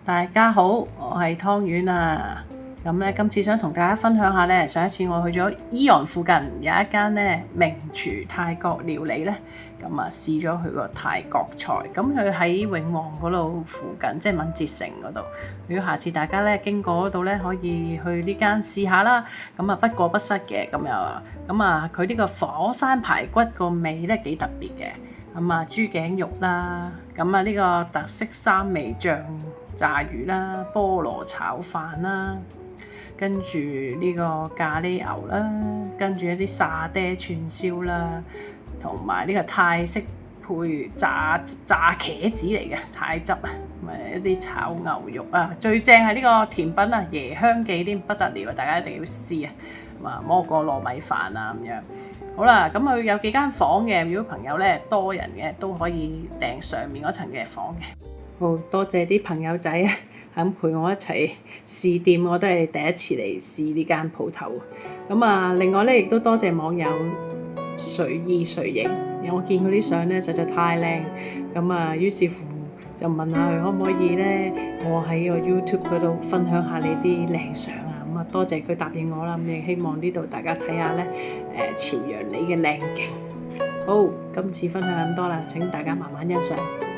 大家好，我係湯圓啊。咁咧，今次想同大家分享下咧，上一次我去咗伊昂附近有一間咧名廚泰國料理咧，咁啊試咗佢個泰國菜。咁佢喺永旺嗰度附近，即係敏捷城嗰度。如果下次大家咧經過嗰度咧，可以去呢間試下啦。咁啊不過不失嘅咁又，咁啊佢呢個火山排骨個味咧幾特別嘅。咁啊豬頸肉啦，咁啊呢個特色三味醬炸魚啦，菠蘿炒飯啦，跟住呢個咖喱牛啦，跟住一啲沙爹串燒啦，同埋呢個泰式配炸茄子嚟嘅泰汁啊，同埋一啲炒牛肉啊，最正係呢個甜品啊，椰香記添不得了啊，大家一定要試啊！魔過糯米飯啊咁樣。好啦，咁佢有幾間房嘅，如果朋友咧多人嘅都可以訂上面嗰層嘅房嘅。好多謝啲朋友仔啊，肯陪我一齊試店，我都係第一次嚟試呢間鋪頭。咁啊，另外咧亦都多謝網友隨意隨影，我見佢啲相咧實在太靚，咁啊於是乎就問下佢可唔可以咧，我喺個 YouTube 嗰度分享下你啲靚相啊。多謝佢答應我啦，咁亦希望呢度大家睇下咧，朝陽里嘅靚景。好，今次分享咁多啦，請大家慢慢欣賞。